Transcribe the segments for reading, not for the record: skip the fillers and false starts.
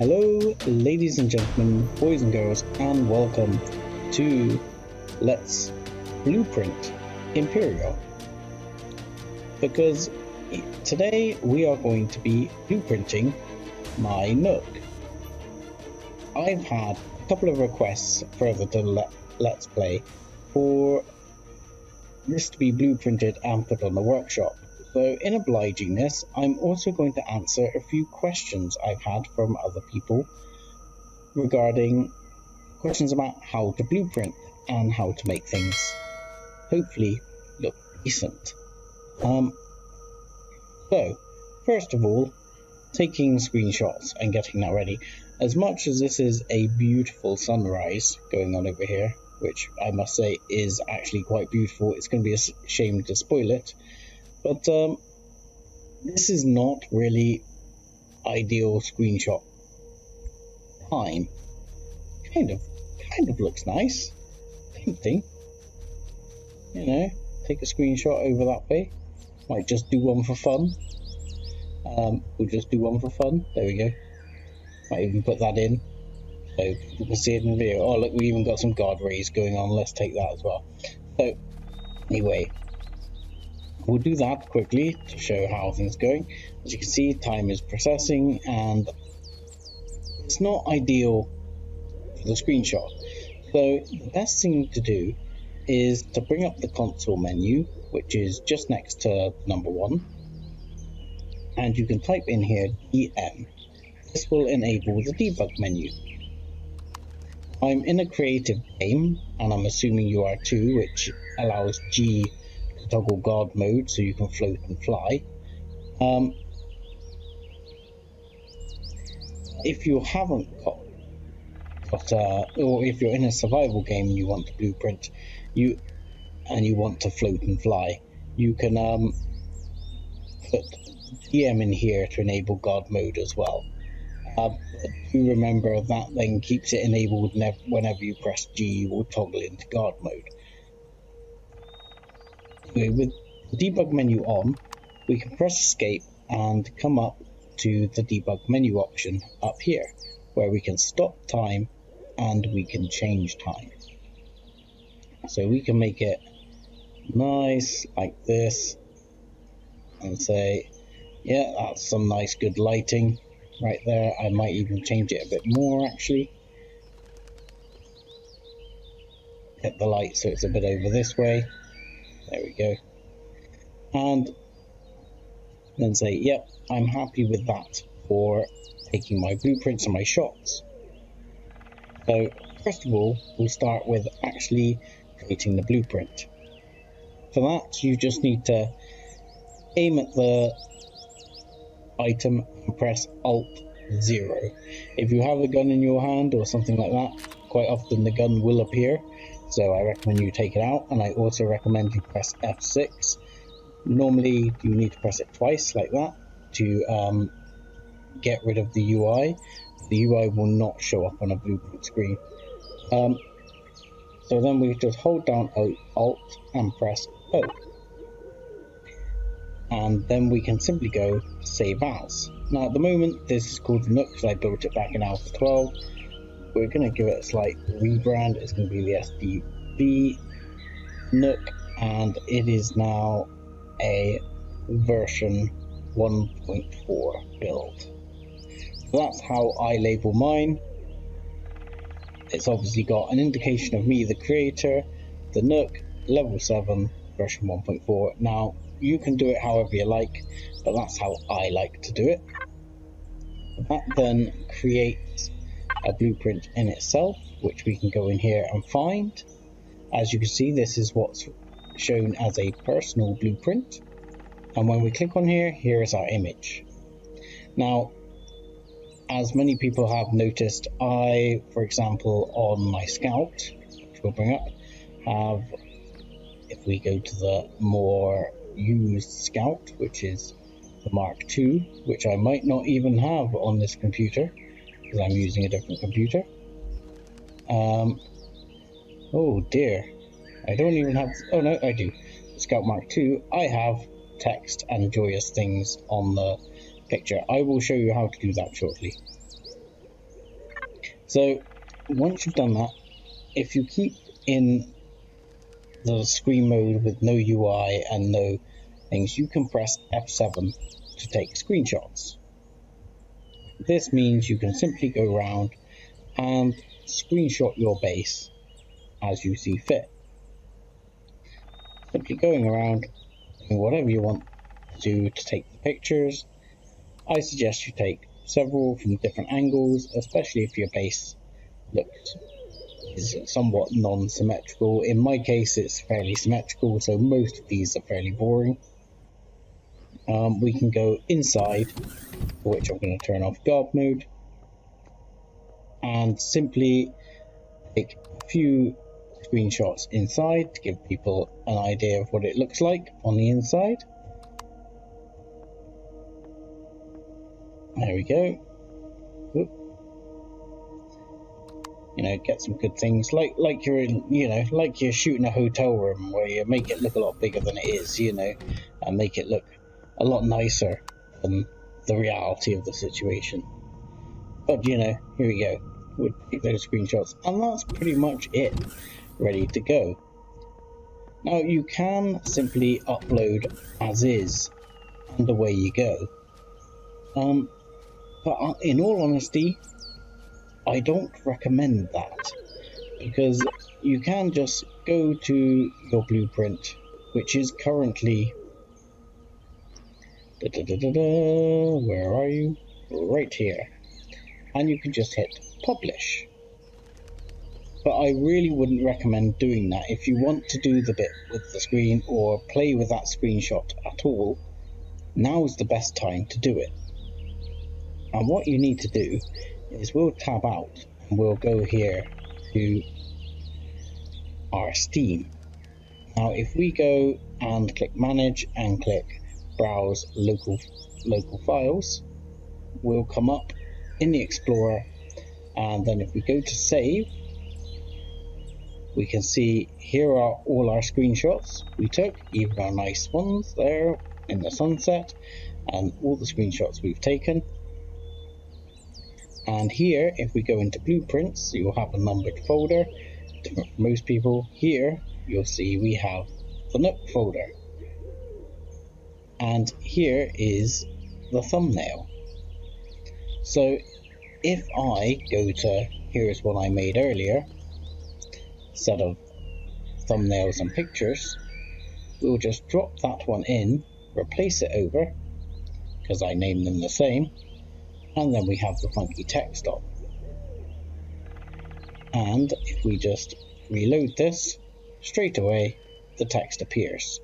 Hello, ladies and gentlemen, boys and girls, and welcome to Let's Blueprint Empyrion. Because today we are going to be blueprinting my Nook. I've had a couple of requests further to Let's Play for this to be blueprinted and put on the workshop. So in obliging this, I'm also going to answer a few questions I've had from other people regarding questions about how to blueprint and how to make things hopefully look decent. So first of all, taking screenshots and getting that ready. As much as this is a beautiful sunrise going on over here, which I must say is actually quite beautiful, it's going to be a shame to spoil it. But this is not really ideal screenshot time. Kind of looks nice. Tempting. You know, take a screenshot over that way. Might just do one for fun. We'll just do one for fun. There we go. Might even put that in so you can see it in the video. Oh look, we even got some guard rays going on. Let's take that as well. So anyway, we'll do that quickly to show how things are going. As you can see, time is processing and it's not ideal for the screenshot. So the best thing to do is to bring up the console menu, which is just next to number 1, and you can type in here DM. This will enable the debug menu. I'm in a creative game, and I'm assuming you are too, which allows G to toggle guard mode so you can float and fly. If you haven't got or if you're in a survival game and you want to blueprint, you want to float and fly, you can put DM in here to enable guard mode as well. But do remember that then keeps it enabled whenever you press G, you will toggle into guard mode. Anyway, with the debug menu on, we can press escape and come up to the debug menu option up here, where we can stop time and we can change time. So we can make it nice like this and say, yeah, that's some nice good lighting right there. I might even change it a bit more actually. Get the light so it's a bit over this way. There we go. And then say, yep, I'm happy with that for taking my blueprints and my shots. So first of all, we'll start with actually creating the blueprint. For that, you just need to aim at the item and press Alt-0. If you have a gun in your hand or something like that, quite often the gun will appear. So I recommend you take it out, and I also recommend you press F6. Normally you need to press it twice like that to get rid of the UI. The UI will not show up on a blueprint screen. So then we just hold down Alt and press O. And then we can simply go Save As. Now at the moment this is called the Nook because I built it back in Alpha 12. We're going to give it a slight rebrand. It's going to be the SDB-Nuc, and it is now a version 1.4 build. So that's how I label mine. It's obviously got an indication of me, the creator, the Nook, level 7, version 1.4. Now you can do it however you like, but that's how I like to do it. That then creates a blueprint in itself, which we can go in here and find. As you can see, this is what's shown as a personal blueprint, and when we click on here, here is our image. Now, as many people have noticed, I, for example, on my Scout, which we'll bring up, have, if we go to the more used Scout, which is the Mark II, which I might not even have on this computer because I'm using a different computer. Oh dear, I don't even have, oh no, I do. Scout Mark II, I have text and joyous things on the picture. I will show you how to do that shortly. So once you've done that, if you keep in the screen mode with no UI and no things, you can press F7 to take screenshots. This means you can simply go around and screenshot your base as you see fit. Simply going around doing whatever you want to do to take the pictures. I suggest you take several from different angles, especially if your base is somewhat non-symmetrical. In my case, it's fairly symmetrical, so most of these are fairly boring. We can go inside, for which I'm going to turn off guard mode, and simply take a few screenshots inside to give people an idea of what it looks like on the inside. There we go. Oop. You know, get some good things like you're in, you know, like you're shooting a hotel room where you make it look a lot bigger than it is, you know, and make it look a lot nicer than the reality of the situation. But you know, here we go. We'll take those screenshots, and that's pretty much it, ready to go. Now you can simply upload as is, and away you go. But in all honesty, I don't recommend that, because you can just go to your blueprint, which is currently where are you? Right here, and you can just hit publish. But I really wouldn't recommend doing that. If you want to do the bit with the screen or play with that screenshot at all, now's the best time to do it. And what you need to do is we'll tab out and we'll go here to our Steam. Now if we go and click manage and click browse local files, we'll come up in the Explorer, and then if we go to save, we can see here are all our screenshots we took, even our nice ones there in the sunset, and all the screenshots we've taken. And here, if we go into blueprints, you'll have a numbered folder, different for most people. Here, you'll see we have the Nuc folder. And here is the thumbnail. So, if I go to, here's one I made earlier, set of thumbnails and pictures, we'll just drop that one in, replace it over, because I named them the same, and then we have the funky text on. And if we just reload this, straight away the text appears.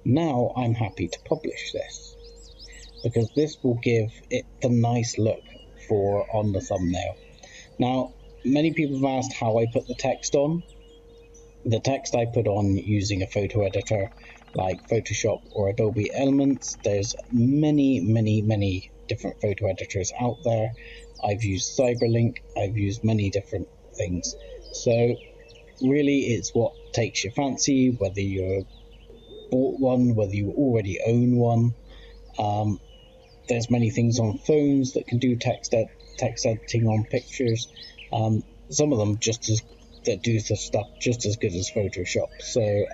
Now I'm happy to publish this, because this will give it the nice look for on the thumbnail. Now, many people have asked how I put the text on. The text I put on using a photo editor like Photoshop or Adobe Elements. There's many different photo editors out there. I've used Cyberlink, I've used many different things. So really it's what takes your fancy, whether you bought one, whether you already own one. There's many things on phones that can do text editing on pictures. Some of them that do the stuff just as good as Photoshop. So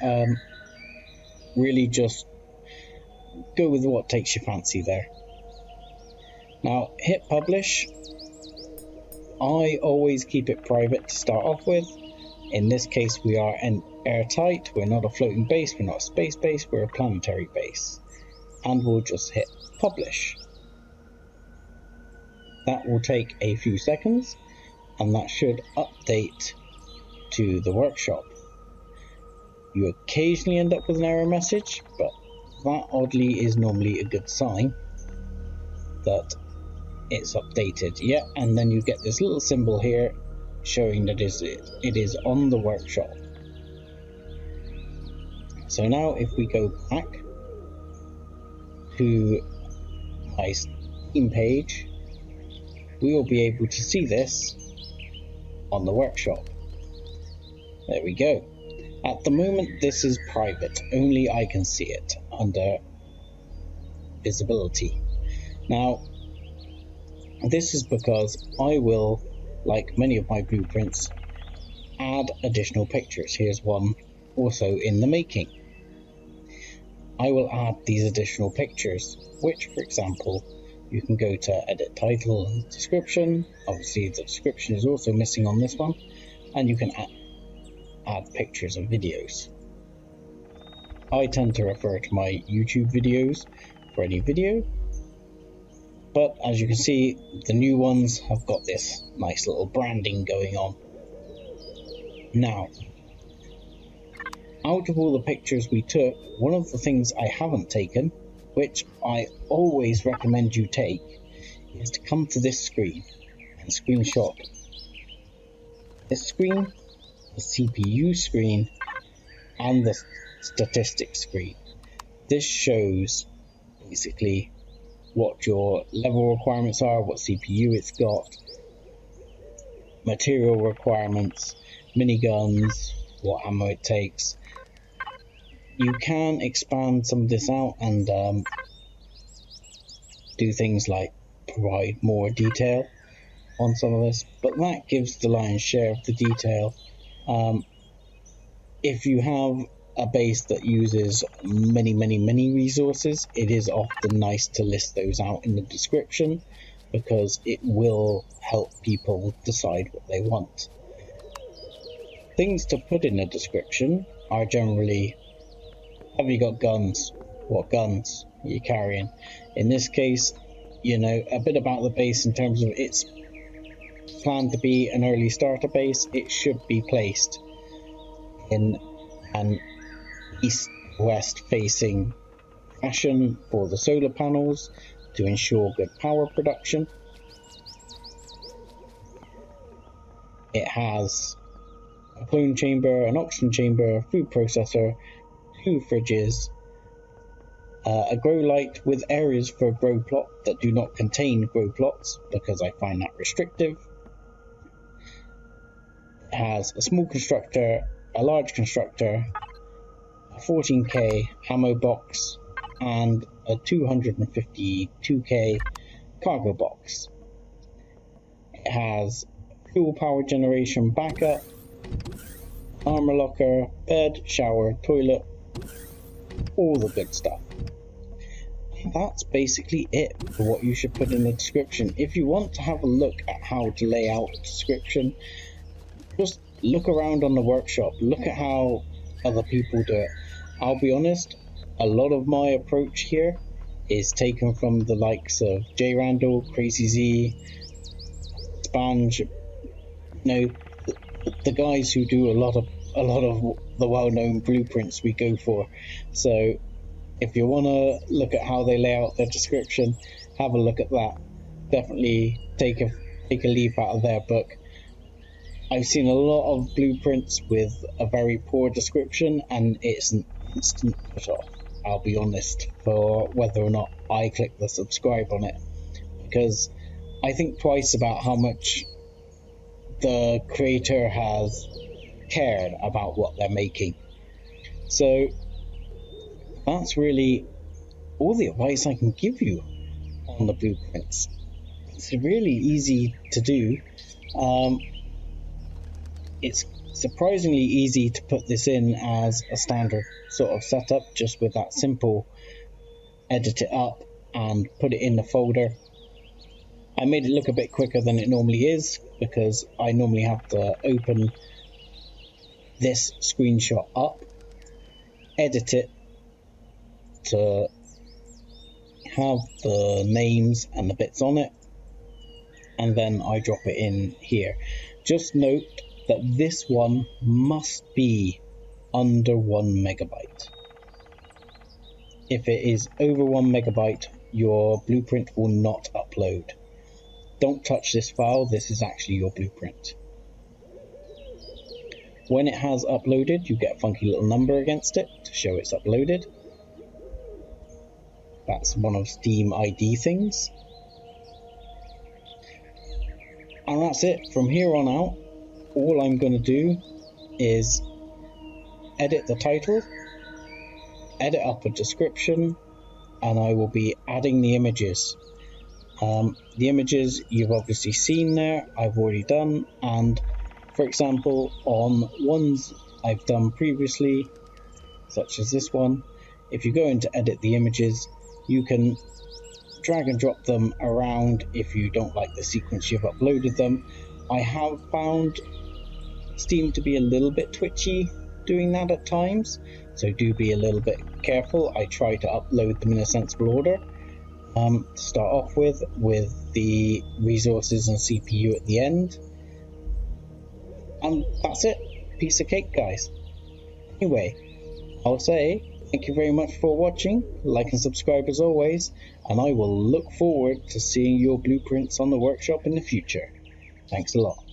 really just go with what takes your fancy there. Now hit publish. I always keep it private to start off with. In this case we are an airtight, we're not a floating base, we're not a space base, we're a planetary base. And we'll just hit publish. That will take a few seconds, and that should update to the workshop. You occasionally end up with an error message, but that oddly is normally a good sign that it's updated. Yeah, and then you get this little symbol here showing that it is on the workshop. So now if we go back to my Steam page, we will be able to see this on the workshop. There we go. At the moment this is private, only I can see it under visibility. Now this is because I will like many of my blueprints, add additional pictures. Here's one also in the making. I will add these additional pictures, which, for example, you can go to edit title and description. Obviously the description is also missing on this one, and you can add pictures and videos. I tend to refer to my YouTube videos for any video, but as you can see, the new ones have got this nice little branding going on. Now, out of all the pictures we took, one of the things I haven't taken, which I always recommend you take, is to come to this screen and screenshot this screen, the CPU screen, and the statistics screen. This shows basically what your level requirements are, what CPU it's got, material requirements, miniguns, what ammo it takes. You can expand some of this out and do things like provide more detail on some of this, but that gives the lion's share of the detail. If you have a base that uses many resources, it is often nice to list those out in the description, because it will help people decide what they want. Things to put in the description are generally, have you got guns? What guns are you carrying? In this case, you know, a bit about the base in terms of its planned to be an early starter base. It should be placed in an east-west facing fashion for the solar panels to ensure good power production. It has a clone chamber, an oxygen chamber, a food processor, 2 fridges, a grow light with areas for grow plot that do not contain grow plots, because I find that restrictive. It has a small constructor, a large constructor, a 14k ammo box, and a 252k cargo box. It has fuel power generation backup, armor locker, bed, shower, toilet, all the good stuff. That's basically it for what you should put in the description. If you want to have a look at how to lay out a description, just look around on the workshop, look at how other people do it. I'll be honest, a lot of my approach here is taken from the likes of J Randall, Crazy Z, Spanj, you know, the guys who do a lot of the well-known blueprints we go for. So if you want to look at how they lay out their description, have a look at that. Definitely take a leaf out of their book. I've seen a lot of blueprints with a very poor description, and it's an instant put off, I'll be honest, for whether or not I click the subscribe on it, because I think twice about how much the creator has cared about what they're making. So that's really all the advice I can give you on the blueprints. It's really easy to do. It's surprisingly easy to put this in as a standard sort of setup, just with that simple edit it up and put it in the folder. I made it look a bit quicker than it normally is, because I normally have to open this screenshot up, edit it to have the names and the bits on it, and then I drop it in here. Just note that this one must be under 1 megabyte. If it is over 1 megabyte, your blueprint will not upload. Don't touch this file, this is actually your blueprint. When it has uploaded, you get a funky little number against it to show it's uploaded. That's one of Steam ID things. And that's it. From here on out, all I'm going to do is edit the title, edit up a description, and I will be adding the images. The images you've obviously seen there, I've already done, and for example, on ones I've done previously, such as this one, if you go into edit the images, you can drag and drop them around if you don't like the sequence you've uploaded them. I have found Steam to be a little bit twitchy doing that at times, so do be a little bit careful. I try to upload them in a sensible order. To start off with the resources and CPU at the end. And that's it. Piece of cake, guys. Anyway, I'll say thank you very much for watching. Like and subscribe as always, and I will look forward to seeing your blueprints on the workshop in the future. Thanks a lot.